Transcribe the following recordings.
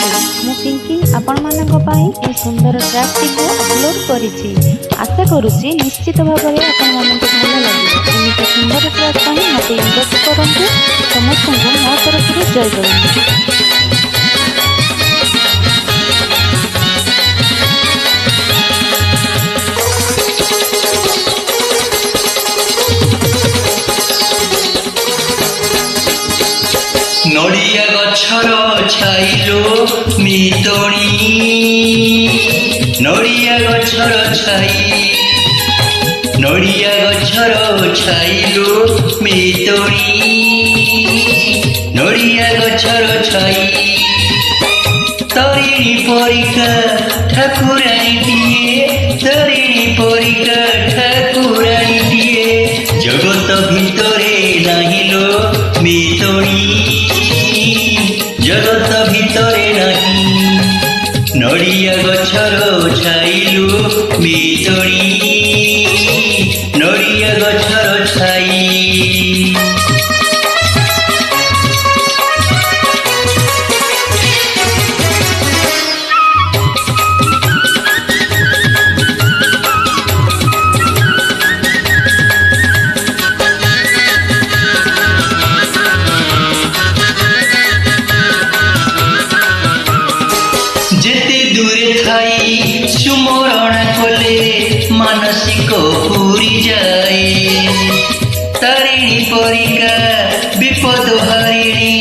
ମୁଁ ପିଙ୍କି ଆପଣମାନଙ୍କ ପାଇଁ ଏହି ସୁନ୍ଦର ଟ୍ରାକ୍ଟିକୁ ଅପଲୋଡ଼ କରିଛି। ଆଶା କରୁଛି ନିଶ୍ଚିତ ଭାବରେ ଆପଣମାନଙ୍କୁ ଭଲ ଲାଗିବ। ଏମିତି ସୁନ୍ଦର ଟ୍ରାକ୍ ପାଇଁ ମୋତେ ଇନବକ୍ସ କରନ୍ତୁ। ସମସ୍ତଙ୍କୁ ମୋ ତରଫରୁ ଜୟ ଜଗନ୍ନାଥ। नड़िया गछर छाइलो मितोणी नड़िया गछर छाई नड़िया गछर छाइलो मितोणी नड़िया गछर छाई तरिणी परिका ठाकुराणी दिए तरिणी परिका ठाकुराणी दिए जगत भितरे नाहिलो मितोणी जगत भितरे नहीं नड़िया गछर छाइलु मितोणी नड़िया गछर छाई सुमरण कले मानसिक पूरी जाए तारिणी परिका विपद हारिणी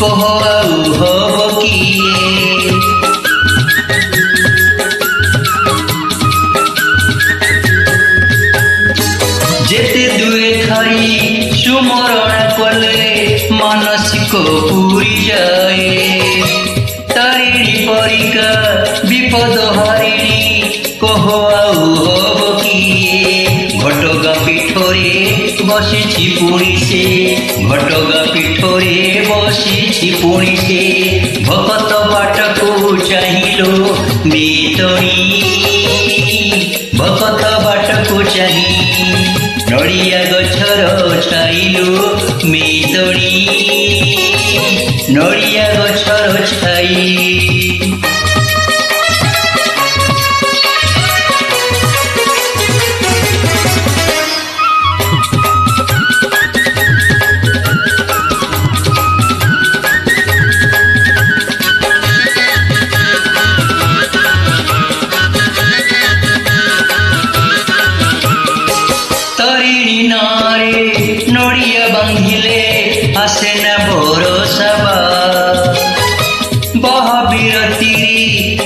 कह आउ हब किए जेते दुए थाई सुमरण कले मानसिक पूरी जाए तारिणी परिका विपद हारिणी कह आउ हब किए घटगा पीठरे बसिछि पुणी से घटगा पीठरे बसिछि पुणी से भगत बाटको चाहिलो मितोणी भगत बाटको चाही नड़िया गछर छाइलो मितोणी नड़िया गछर छाई तरिणी नारे नड़िया बांधिले आसे न भरोसा बहबीरती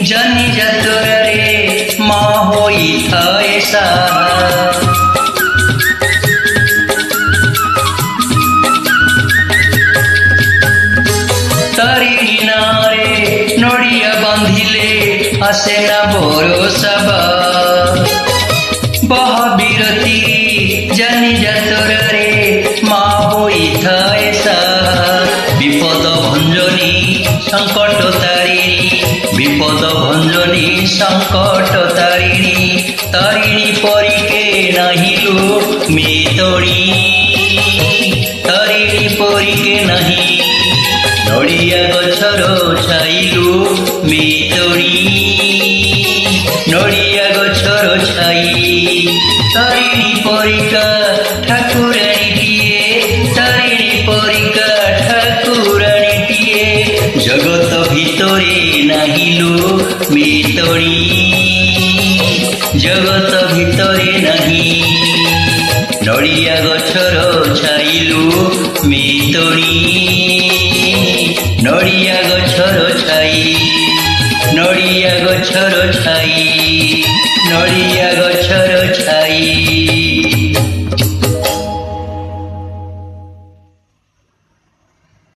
जानी जातरे माँ होई थाए साहा तारिणी नारे नड़िया बांधिले आसे न भरोसा बहबीरती जानी जातरे माँ होई थाए साहा विपद भंजनी संकट तारिणी विपद भंजनी संकट तारिणी तारिणी परिके नाहिलो मितोणी तारिणी परिके नहीं नड़िया गछर छाइलु मितोणी नड़िया गछर छाई तारिणी परिका ठाकुराणी दिए तारिणी परिका ठाकुराणी दिए जगत भितरे नाहिलो मितोणी जगत भितरे नहीं नड़िया गछर छाइलु मितोणी नड़िया गछर छाई नड़िया गछर छाई नड़िया गछर छाई।